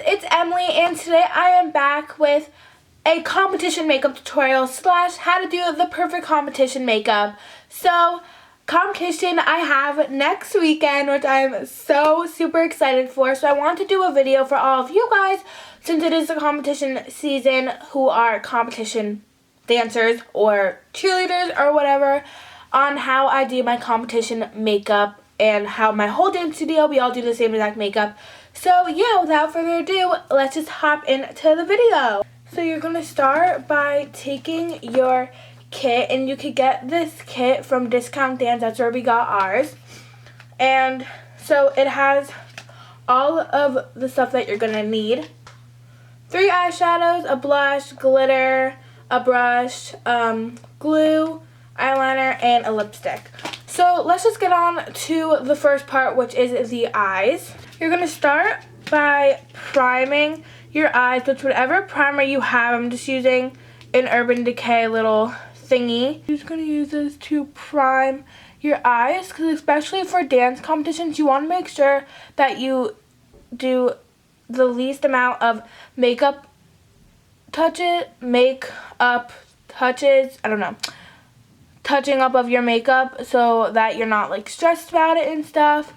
it's Emily, and today I am back with a competition makeup tutorial slash how to do the perfect competition makeup. So, competition I have next weekend, which I'm so super excited for. So I want to do a video for all of you guys, since it is the competition season, who are competition dancers or cheerleaders or whatever, on how I do my competition makeup and how my whole dance studio, we all do the same exact makeup. So yeah, without further ado, let's just hop into the video. So you're going to start by taking your kit, and you could get this kit from Discount Dance. That's where we got ours. And so it has all of the stuff that you're going to need. 3 eyeshadows, a blush, glitter, a brush, glue, eyeliner, and a lipstick. So let's just get on to the first part, which is the eyes. You're going to start by priming your eyes with whatever primer you have. I'm just using an Urban Decay little thingy. You're just going to use this to prime your eyes, because especially for dance competitions, you want to make sure that you do the least amount of makeup touches, touching up of your makeup, so that you're not like stressed about it and stuff.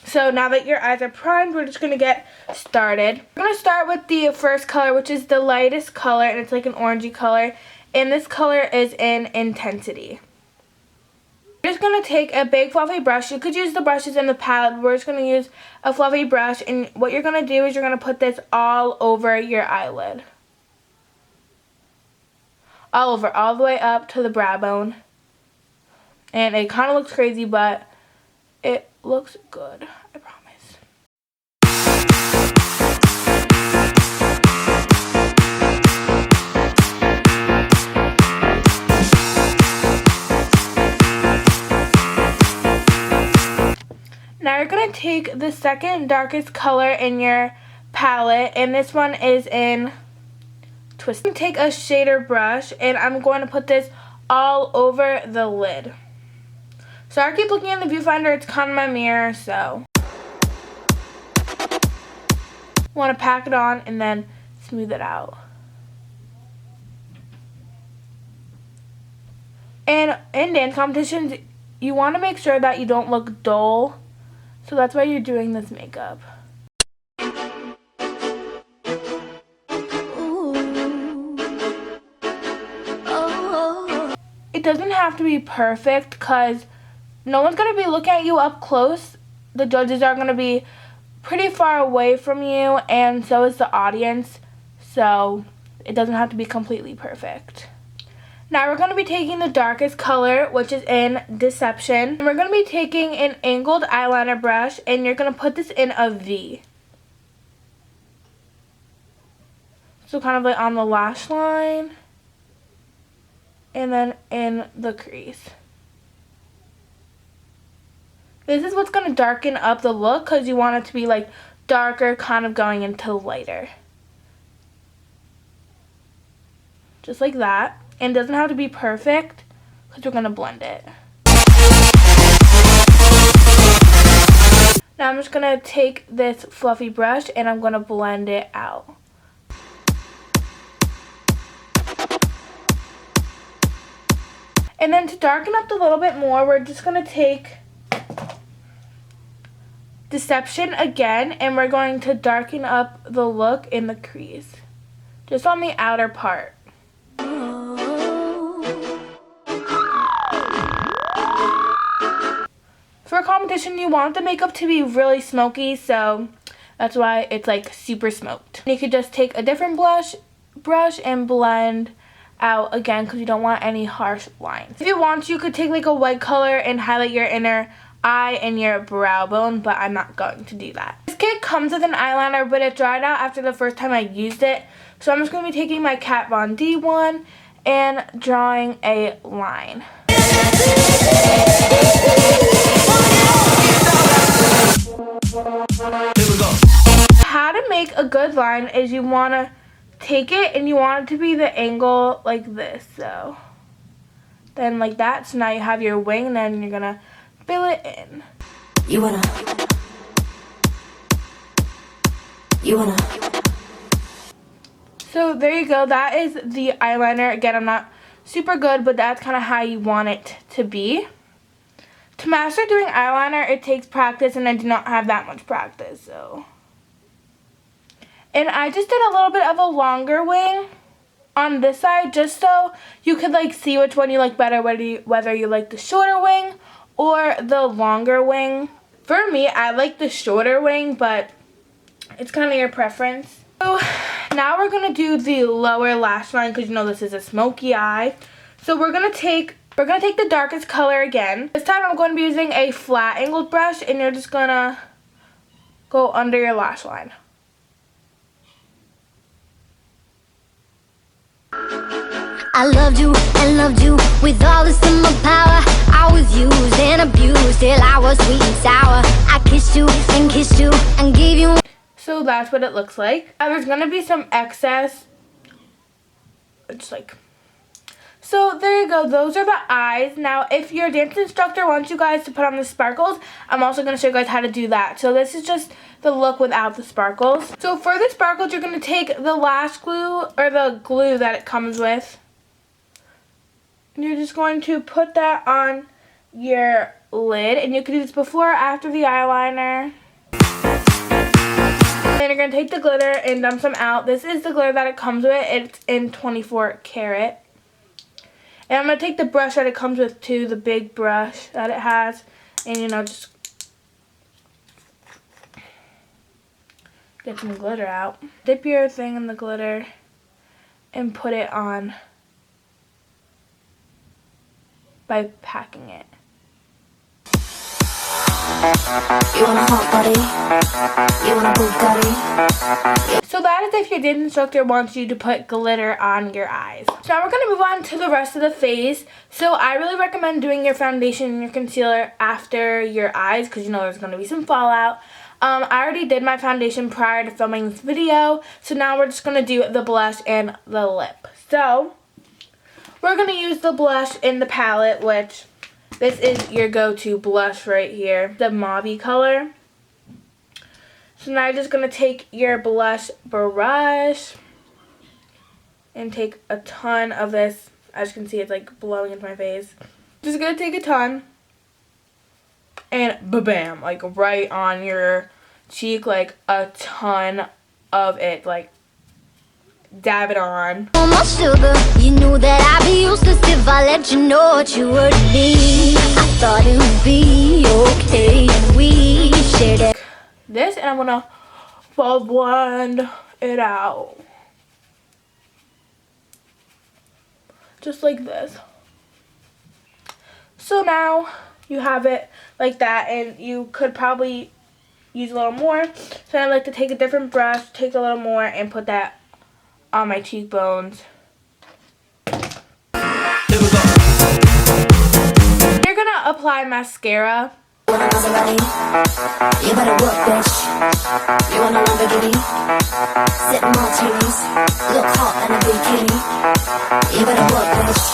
So now that your eyes are primed, we're just going to get started. We're going to start with the first color, which is the lightest color, and it's like an orangey color, and this color is in Intensity. We're just going to take a big fluffy brush. You could use the brushes in the palette, but we're just going to use a fluffy brush, and what you're going to do is you're going to put this all over your eyelid. All over, all the way up to the brow bone. And it kind of looks crazy, but it looks good, I promise. Now you're going to take the second darkest color in your palette, and this one is in Twist. I'm going to take a shader brush, and I'm going to put this all over the lid. Sorry I keep looking in the viewfinder, it's kind of my mirror, so. Want to pack it on and then smooth it out. And in dance competitions, you want to make sure that you don't look dull, so that's why you're doing this makeup. It doesn't have to be perfect, because no one's going to be looking at you up close. The judges are going to be pretty far away from you, and so is the audience. So it doesn't have to be completely perfect. Now we're going to be taking the darkest color, which is in Deception. And we're going to be taking an angled eyeliner brush, and you're going to put this in a V. So kind of like on the lash line. And then in the crease. This is what's going to darken up the look, because you want it to be like darker, kind of going into lighter. Just like that. And it doesn't have to be perfect, because we're going to blend it. Now I'm just going to take this fluffy brush, and I'm going to blend it out. And then to darken up a little bit more, we're just going to take Deception again, and we're going to darken up the look in the crease. Just on the outer part. For a competition, you want the makeup to be really smoky, so that's why it's like super smoked. You could just take a different brush and blend out again, because you don't want any harsh lines. If you want, you could take like a white color and highlight your inner eye and your brow bone, but I'm not going to do that. This kit comes with an eyeliner, but it dried out after the first time I used it, so I'm just going to be taking my Kat Von D one and drawing a line. How to make a good line is you want to take it and you want it to be the angle like this, so then like that. So now you have your wing, and then you're gonna fill it in. You wanna You wanna. So there you go. That is the eyeliner. Again, I'm not super good, but that's kind of how you want it to be. To master doing eyeliner, it takes practice, and I do not have that much practice, so. And I just did a little bit of a longer wing on this side, just so you could like see which one you like better, whether you like the shorter wing or the longer wing. For me, I like the shorter wing, but it's kind of your preference. So now we're going to do the lower lash line, because you know this is a smoky eye. So we're going to take the darkest color again. This time I'm going to be using a flat angled brush, and you're just going to go under your lash line. I loved you and loved you with all the summer power. I was used and abused till I was sweet and sour. I kissed you and gave you. So that's what it looks like. There's going to be some excess. It's like. So there you go. Those are the eyes. Now if your dance instructor wants you guys to put on the sparkles, I'm also going to show you guys how to do that. So this is just the look without the sparkles. So for the sparkles, you're going to take the lash glue, or the glue that it comes with. And you're just going to put that on your lid. And you can do this before or after the eyeliner. Then you're going to take the glitter and dump some out. This is the glitter that it comes with. It's in 24 karat. And I'm going to take the brush that it comes with too, the big brush that it has. And you know, just get some glitter out. Dip your thing in the glitter and put it on by packing it. You want a hot body? You want a Bugatti? So that is if your dance instructor wants you to put glitter on your eyes. So now we're going to move on to the rest of the face. So I really recommend doing your foundation and your concealer after your eyes, because you know there's going to be some fallout. I already did my foundation prior to filming this video. So now we're just going to do the blush and the lip. So we're going to use the blush in the palette, which this is your go-to blush right here, the mauve color. So now you're just going to take your blush brush and take a ton of this. As you can see, it's like blowing into my face. Just going to take a ton and ba-bam, like right on your cheek, like a ton of it, like dab it on. Oh my sugar, you knew that I'd be useless if I let you know what you would need. I thought it would be okay if we shared it. This, and I'm gonna blend it out just like this. So now you have it like that, and you could probably use a little more. So I like to take a different brush, take a little more, and put that on my cheekbones. You're gonna apply mascara. You want a Maserati? You better work, bitch. You want a Lamborghini? Sip martinis, look hot in a bikini. You better work, bitch.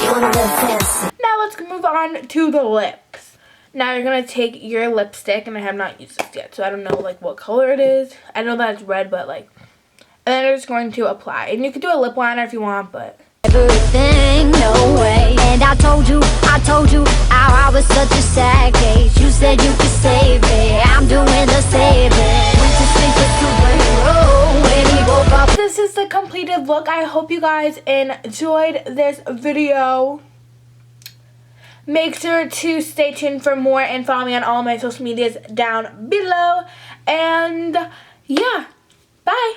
You wanna live fancy. Now let's move on to the lips. Now you're gonna take your lipstick, and I have not used this yet, so I don't know like what color it is. I know that it's red, but like, and then you're just going to apply. And you could do a lip liner if you want, but Everything, no way. And I told you how I was such a sad case. You said you could save me. I'm doing the saving. Went to sleep with superhero when he woke up. this is the completed look. I hope you guys enjoyed this video. Make sure to stay tuned for more and follow me on all my social medias down below. And yeah, bye.